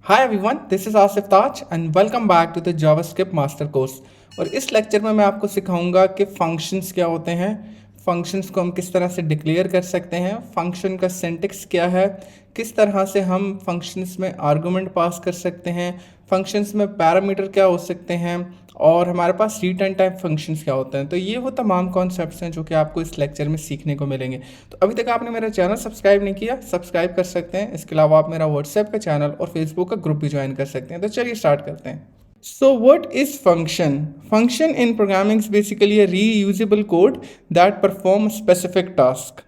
Hi everyone, this is Asif Taj and welcome back to the JavaScript master course. और इस lecture में मैं आपको सिखाऊंगा कि फंक्शंस क्या होते हैं, फंक्शंस को हम किस तरह से डिक्लेयर कर सकते हैं, फंक्शन का सिंटेक्स क्या है, किस तरह से हम फंक्शंस में आर्गुमेंट पास कर सकते हैं, फंक्शंस में पैरामीटर क्या हो सकते हैं और हमारे पास रिटर्न टाइप फंक्शंस क्या होते हैं। तो ये वो तमाम कॉन्सेप्ट्स हैं जो कि आपको इस लेक्चर में सीखने को मिलेंगे। तो अभी तक आपने मेरा चैनल सब्सक्राइब नहीं किया, सब्सक्राइब कर सकते हैं। इसके अलावा आप मेरा व्हाट्सएप का चैनल और फेसबुक का ग्रुप भी ज्वाइन कर सकते हैं। तो चलिए स्टार्ट करते हैं। So what is function? Function in programming is basically a reusable code that perform a specific task.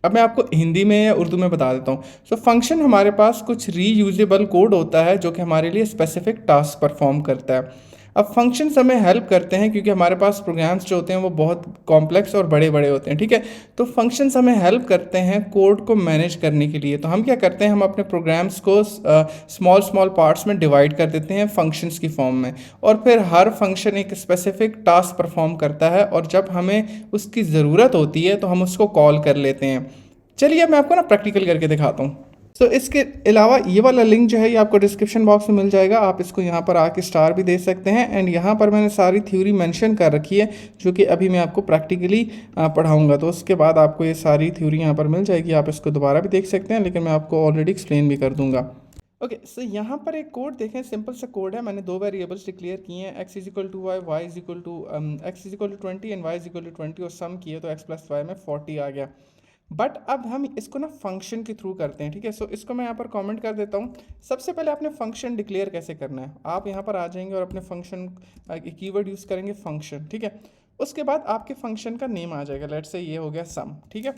अब मैं आपको हिंदी में या उर्दू में बता देता हूँ। सो फंक्शन हमारे पास कुछ रीयूजेबल कोड होता है जो कि हमारे लिए स्पेसिफिक टास्क परफॉर्म करता है। अब फंक्शंस हमें हेल्प करते हैं क्योंकि हमारे पास प्रोग्राम्स जो होते हैं वो बहुत कॉम्प्लेक्स और बड़े बड़े होते हैं, ठीक है। तो फंक्शंस हमें हेल्प करते हैं कोड को मैनेज करने के लिए। तो हम क्या करते हैं, हम अपने प्रोग्राम्स को स्मॉल स्मॉल पार्ट्स में डिवाइड कर देते हैं फंक्शंस की फॉर्म में, और फिर हर फंक्शन एक स्पेसिफिक टास्क परफॉर्म करता है और जब हमें उसकी ज़रूरत होती है तो हम उसको कॉल कर लेते हैं। चलिए मैं आपको ना प्रैक्टिकल करके दिखाता हूँ। सो इसके अलावा ये वाला लिंक जो है ये आपको डिस्क्रिप्शन बॉक्स में मिल जाएगा, आप इसको यहाँ पर आके स्टार भी दे सकते हैं। एंड यहाँ पर मैंने सारी थ्योरी मेंशन कर रखी है जो कि अभी मैं आपको प्रैक्टिकली पढ़ाऊँगा। तो उसके बाद आपको ये सारी थ्योरी यहाँ पर मिल जाएगी, आप इसको दोबारा भी देख सकते हैं, लेकिन मैं आपको ऑलरेडी एक्सप्लेन भी कर दूंगा। ओके, सो यहाँ पर एक कोड देखें, सिंपल सा कोड है। मैंने दो वेरिएबल्स डिक्लेयर किए हैं, x is equal to y, y is equal to x is equal to 20 and y is equal to 20, और सम किए तो x प्लस वाई में 40 आ गया। बट अब हम इसको ना फंक्शन के थ्रू करते हैं, ठीक है। सो इसको मैं यहाँ पर कमेंट कर देता हूँ। सबसे पहले आपने फंक्शन डिक्लेयर कैसे करना है, आप यहाँ पर आ जाएंगे और अपने फंक्शन कीवर्ड यूज़ करेंगे फंक्शन, ठीक है। उसके बाद आपके फंक्शन का नेम आ जाएगा, लेट्स से ये हो गया सम, ठीक है,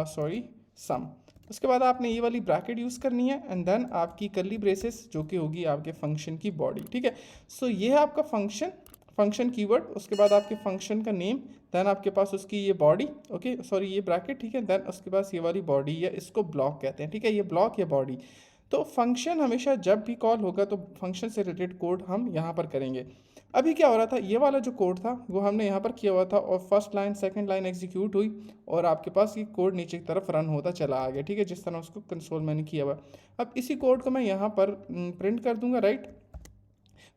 सॉरी सम। उसके बाद आपने ये वाली ब्रैकेट यूज़ करनी है एंड देन आपकी कर्ली ब्रेसेस जो कि होगी आपके फंक्शन की बॉडी, ठीक है। सो ये है आपका फंक्शन, फंक्शन कीवर्ड। उसके बाद आपके फंक्शन का नेम, देन आपके पास उसकी ये बॉडी, ओके सॉरी ये ब्रैकेट, ठीक है। देन उसके पास ये वाली बॉडी है, इसको ब्लॉक कहते हैं, ठीक है, ये ब्लॉक या बॉडी। तो फंक्शन हमेशा जब भी कॉल होगा तो फंक्शन से रिलेटेड कोड हम यहाँ पर करेंगे। अभी क्या हो रहा था, ये वाला जो कोड था वो हमने यहाँ पर किया हुआ था और first line second line execute हुई और आपके पास ये कोड नीचे की तरफ रन होता चला आ गया, ठीक है, जिस तरह उसको कंसोल मैंने किया हुआ। अब इसी कोड को मैं यहाँ पर प्रिंट कर दूंगा, राइट।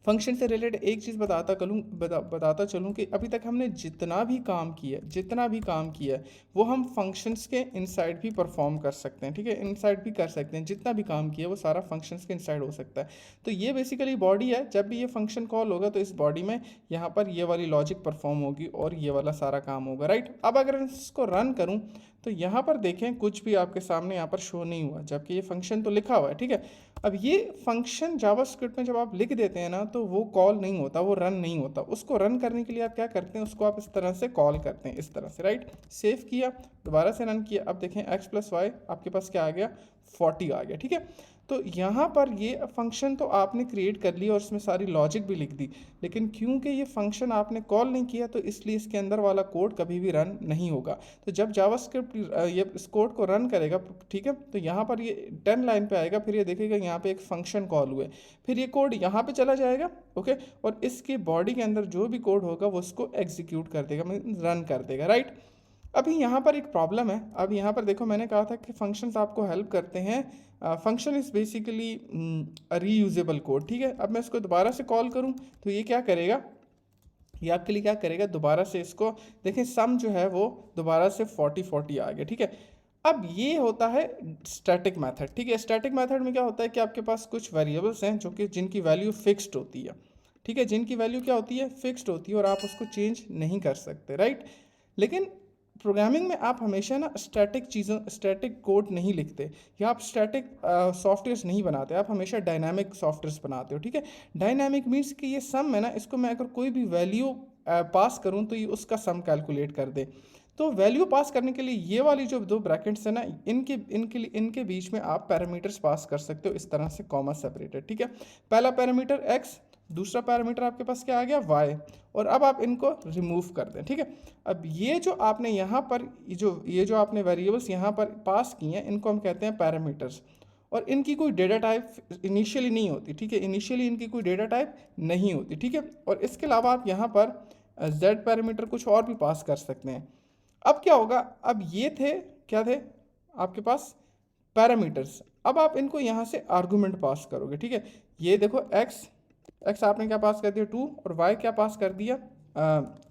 फंक्शन से रिलेटेड एक चीज़ बताता चलूँ कि अभी तक हमने जितना भी काम किया वो हम फंक्शंस के इनसाइड भी परफॉर्म कर सकते हैं, ठीक है, इनसाइड भी कर सकते हैं। जितना भी काम किया वो सारा फंक्शंस के इनसाइड हो सकता है। तो ये बेसिकली बॉडी है, जब भी ये फंक्शन कॉल होगा तो इस बॉडी में यहाँ पर ये वाली लॉजिक परफॉर्म होगी और ये वाला सारा काम होगा, राइट। अब अगर इसको रन करूँ तो यहाँ पर देखें कुछ भी आपके सामने यहाँ पर शो नहीं हुआ, जबकि ये फंक्शन तो लिखा हुआ है, ठीक है। अब ये फंक्शन जावास्क्रिप्ट में जब आप लिख देते हैं ना तो वो कॉल नहीं होता, वो रन नहीं होता। उसको रन करने के लिए आप क्या करते हैं, उसको आप इस तरह से कॉल करते हैं, इस तरह से, राइट। सेव किया, दोबारा से रन किया, अब देखें x प्लस वाई आपके पास क्या आ गया, 40 आ गया, ठीक है। तो यहाँ पर ये फंक्शन तो आपने क्रिएट कर लिया और उसमें सारी लॉजिक भी लिख दी, लेकिन क्योंकि ये फंक्शन आपने कॉल नहीं किया तो इसलिए इसके अंदर वाला कोड कभी भी रन नहीं होगा। तो जब जावास्क्रिप्ट ये इस कोड को रन करेगा, ठीक है, तो यहाँ पर ये 10 लाइन पे आएगा, फिर ये देखेगा यहाँ पे एक फंक्शन कॉल हुए, फिर ये कोड यहाँ पे चला जाएगा, ओके, और इसके बॉडी के अंदर जो भी कोड होगा वो उसको एग्जीक्यूट कर देगा, मीन रन कर देगा, राइट। अभी यहाँ पर एक प्रॉब्लम है। अब यहाँ पर देखो, मैंने कहा था कि फंक्शंस आपको हेल्प करते हैं। Function is basically reusable code, ठीक है। अब मैं इसको दोबारा से कॉल करूँ तो ये क्या करेगा, ये आपके लिए क्या करेगा, दोबारा से इसको देखें, सम जो है वो दोबारा से 40 आ गया, ठीक है। अब ये होता है स्टैटिक मेथड, ठीक है। स्टैटिक मेथड में क्या होता है कि आपके पास कुछ वेरिएबल्स हैं जो कि जिनकी वैल्यू फिक्स्ड होती है, ठीक है, जिनकी वैल्यू क्या होती है, फिक्स्ड होती है और आप उसको चेंज नहीं कर सकते, राइट। लेकिन प्रोग्रामिंग में आप हमेशा ना स्टैटिक कोड नहीं लिखते या आप स्टैटिक सॉफ्टवेयर्स नहीं बनाते, आप हमेशा डायनामिक सॉफ्टवेयर्स बनाते हो, ठीक है। डायनामिक मीन्स कि ये सम है ना, इसको मैं अगर कोई भी वैल्यू पास करूँ तो ये उसका सम कैलकुलेट कर दे। तो वैल्यू पास करने के लिए ये वाली जो दो ब्रैकेट्स है ना, इनके बीच में आप पैरामीटर्स पास कर सकते हो इस तरह से, कॉमा सेपरेटेड, ठीक है। पहला पैरामीटर x, दूसरा पैरामीटर आपके पास क्या आ गया, y, और अब आप इनको रिमूव कर दें, ठीक है। अब ये जो आपने यहाँ पर ये जो आपने वेरिएबल्स यहाँ पर पास किए हैं इनको हम कहते हैं पैरामीटर्स, और इनकी कोई डेटा टाइप इनिशियली नहीं होती, ठीक है, इनिशियली इनकी कोई डेटा टाइप नहीं होती, ठीक है। और इसके अलावा आप यहाँ पर z पैरामीटर कुछ और भी पास कर सकते हैं। अब क्या होगा, अब ये थे, क्या थे आपके पास पैरामीटर्स, अब आप इनको यहाँ से आर्गुमेंट पास करोगे, ठीक है। ये देखो एक्स आपने क्या पास कर दिया 2 और वाई क्या पास कर दिया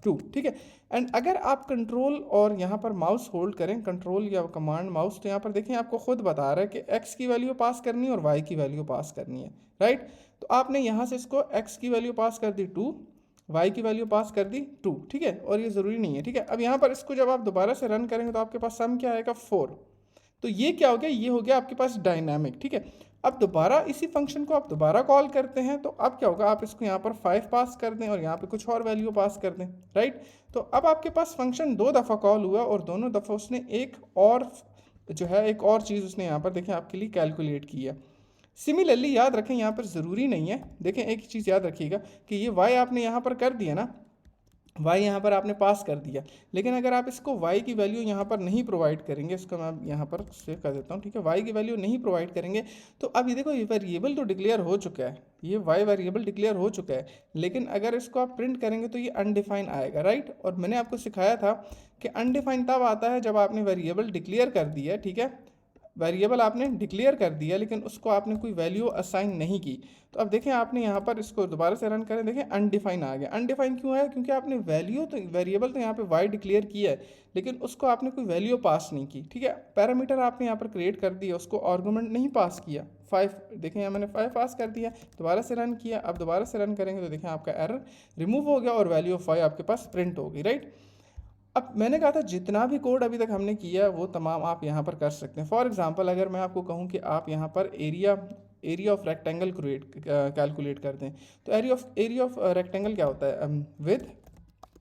2, ठीक है। एंड अगर आप कंट्रोल और यहाँ पर माउस होल्ड करें, कंट्रोल या कमांड माउस, तो यहाँ पर देखें आपको खुद बता रहा है कि एक्स की वैल्यू पास करनी है और वाई की वैल्यू पास करनी है, राइट। तो आपने यहाँ से इसको एक्स की वैल्यू पास कर दी 2, वाई की वैल्यू पास कर दी 2, ठीक है, और ये ज़रूरी नहीं है, ठीक है। अब यहाँ पर इसको जब आप दोबारा से रन करेंगे तो आपके पास सम क्या आएगा 4। तो ये क्या हो गया, ये हो गया आपके पास डायनामिक, ठीक है। अब दोबारा इसी फंक्शन को आप दोबारा कॉल करते हैं तो अब क्या होगा, आप इसको यहाँ पर 5 पास कर दें और यहाँ पे कुछ और वैल्यू पास कर दें, राइट। तो अब आपके पास फंक्शन 2 दफ़ा कॉल हुआ और दोनों दफ़ा उसने एक और जो है एक और चीज़ उसने यहाँ पर देखें आपके लिए कैलकुलेट की है। सिमिलरली याद रखें यहाँ पर ज़रूरी नहीं है, देखें एक चीज़ याद रखिएगा कि ये वाई आपने यहाँ पर कर दिया ना, y यहाँ पर आपने पास कर दिया, लेकिन अगर आप इसको y की वैल्यू यहाँ पर नहीं प्रोवाइड करेंगे, इसको मैं यहाँ पर सेव कर देता हूँ, ठीक है, y की वैल्यू नहीं प्रोवाइड करेंगे तो अब ये देखो ये वेरिएबल तो डिक्लेयर हो चुका है, ये y वेरिएबल डिक्लेयर हो चुका है, लेकिन अगर इसको आप प्रिंट करेंगे तो ये अनडिफाइन आएगा, राइट। और मैंने आपको सिखाया था कि अनडिफाइन तब आता है जब आपने वेरिएबल डिक्लेयर कर दिया, ठीक है, वेरिएबल आपने डिक्लेयर कर दिया लेकिन उसको आपने कोई वैल्यू असाइन नहीं की। तो अब देखें आपने यहाँ पर इसको दोबारा से रन करें, देखें अनडिफाइन आ गया। अनडिफाइन क्यों आया, क्योंकि आपने वैल्यू तो वेरिएबल तो यहाँ पे वाई डिक्लेयर किया है लेकिन उसको आपने कोई वैल्यू पास नहीं की, ठीक है। पैरामीटर आपने यहाँ पर क्रिएट कर दिया, उसको आर्गूमेंट नहीं पास किया। 5 देखें यहाँ मैंने 5 पास कर दिया, दोबारा से रन किया, अब दोबारा से रन करेंगे तो देखें आपका एरर रिमूव हो गया और वैल्यू ऑफ 5 आपके पास प्रिंट हो गई, राइट। अब मैंने कहा था जितना भी कोड अभी तक हमने किया वो तमाम आप यहाँ पर कर सकते हैं। फॉर एग्जांपल अगर मैं आपको कहूँ कि आप यहाँ पर एरिया ऑफ रेक्टेंगल कैलकुलेट कर दें, तो एरिया ऑफ रेक्टेंगल क्या होता है, विद,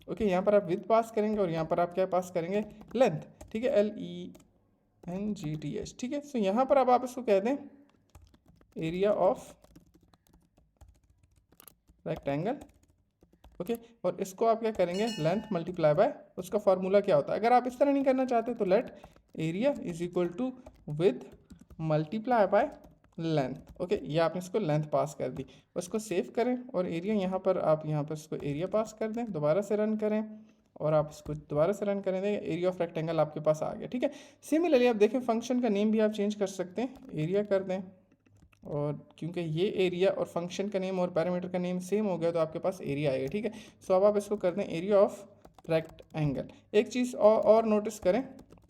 ओके। यहाँ पर आप विद पास करेंगे और यहाँ पर आप क्या पास करेंगे, लेंथ, ठीक है, LENGTH, ठीक है। सो यहाँ पर अब आप इसको कह दें एरिया ऑफ रेक्टेंगल, ओके और इसको आप क्या करेंगे, लेंथ मल्टीप्लाई बाय उसका फॉर्मूला क्या होता है। अगर आप इस तरह नहीं करना चाहते तो let area is equal to width multiply by length, okay. ये आपने इसको लेंथ पास कर दी, उसको सेव करें और एरिया यहाँ पर आप यहाँ पर इसको एरिया पास कर दें, दोबारा से रन करें और आप इसको दोबारा से रन करें, देंगे एरिया ऑफ रेक्टेंगल आपके पास आ गया, ठीक है। सिमिलरली आप देखें फंक्शन का नेम भी आप चेंज कर सकते हैं, एरिया कर दें, और क्योंकि ये एरिया और फंक्शन का नेम और पैरामीटर का नेम सेम हो गया तो आपके पास एरिया आएगा, ठीक है। सो अब आप इसको कर दें एरिया ऑफ रेक्टेंगल। एक चीज़ और नोटिस करें,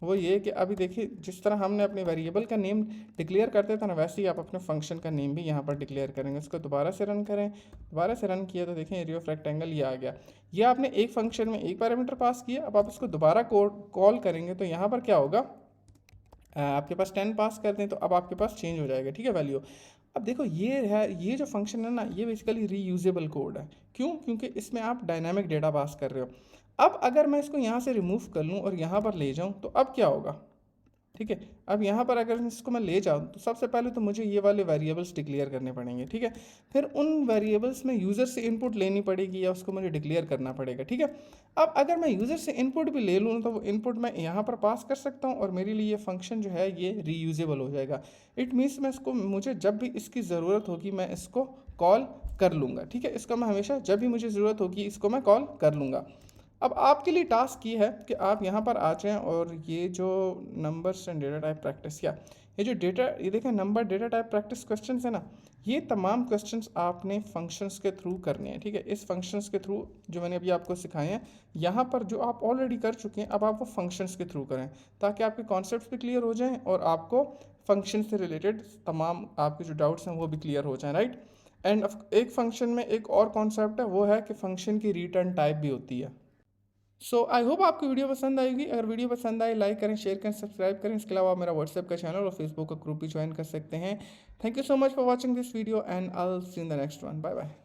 वो ये कि अभी देखिए जिस तरह हमने अपने वेरिएबल का नेम डिक्लेयर करते थे ना, वैसे ही आप अपने फंक्शन का नेम भी यहाँ पर डिक्लेयर करेंगे। इसको दोबारा से रन करें, दोबारा से रन किया तो देखें एरिया ऑफ रेक्टेंगल ये आ गया। ये आपने एक फंक्शन में एक पैरामीटर पास किया, अब आप इसको दोबारा कॉल करेंगे तो यहाँ पर क्या होगा, आपके पास 10 पास कर दें तो अब आपके पास चेंज हो जाएगा, ठीक है, वैल्यू। अब देखो ये है, ये जो फंक्शन है ना, ये बेसिकली रीयूजेबल कोड है। क्यों, क्योंकि इसमें आप डायनामिक डेटा पास कर रहे हो। अब अगर मैं इसको यहाँ से रिमूव कर लूँ और यहाँ पर ले जाऊँ तो अब क्या होगा, ठीक है। अब यहाँ पर अगर इसको मैं ले जाऊँ तो सबसे पहले तो मुझे ये वाले वेरिएबल्स डिक्लेयर करने पड़ेंगे, ठीक है। फिर उन वेरिएबल्स में यूज़र से इनपुट लेनी पड़ेगी या उसको मुझे डिक्लेयर करना पड़ेगा, ठीक है। अब अगर मैं यूज़र से इनपुट भी ले लूँ तो वो इनपुट मैं यहाँ पर पास कर सकता हूँ और मेरे लिए ये फंक्शन जो है ये रीयूजेबल हो जाएगा। इट मीन्स मैं इसको, मुझे जब भी इसकी ज़रूरत होगी मैं इसको कॉल कर लूँगा, ठीक है। इसका मैं हमेशा जब भी मुझे ज़रूरत होगी इसको मैं कॉल कर लूँगा। अब आपके लिए टास्क ये है कि आप यहाँ पर आ जाएँ और ये जो numbers and data type practice, या ये जो डेटा, ये देखें number data type practice questions है ना, ये तमाम क्वेश्चंस आपने फंक्शंस के थ्रू करने हैं, ठीक है। इस फंक्शंस के थ्रू जो मैंने अभी आपको सिखाए हैं, यहाँ पर जो आप ऑलरेडी कर चुके हैं अब आप वो फंक्शंस के थ्रू करें ताकि आपके कॉन्सेप्ट भी क्लियर हो जाएँ और आपको फंक्शन से रिलेटेड तमाम आपके जो डाउट्स हैं वो भी क्लियर हो जाएँ, राइट। एंड एक फंक्शन में एक और कॉन्सेप्ट है, वो है कि फंक्शन की रिटर्न टाइप भी होती है। सो आई होप आपको वीडियो पसंद आएगी। अगर वीडियो पसंद आए लाइक करें, शेयर करें, सब्सक्राइब करें। इसके अलावा आप मेरा व्हाट्सएप का चैनल और फेसबुक का ग्रुप भी ज्वाइन कर सकते हैं। Thank you so much for watching this video and I will see in the next one. Bye bye.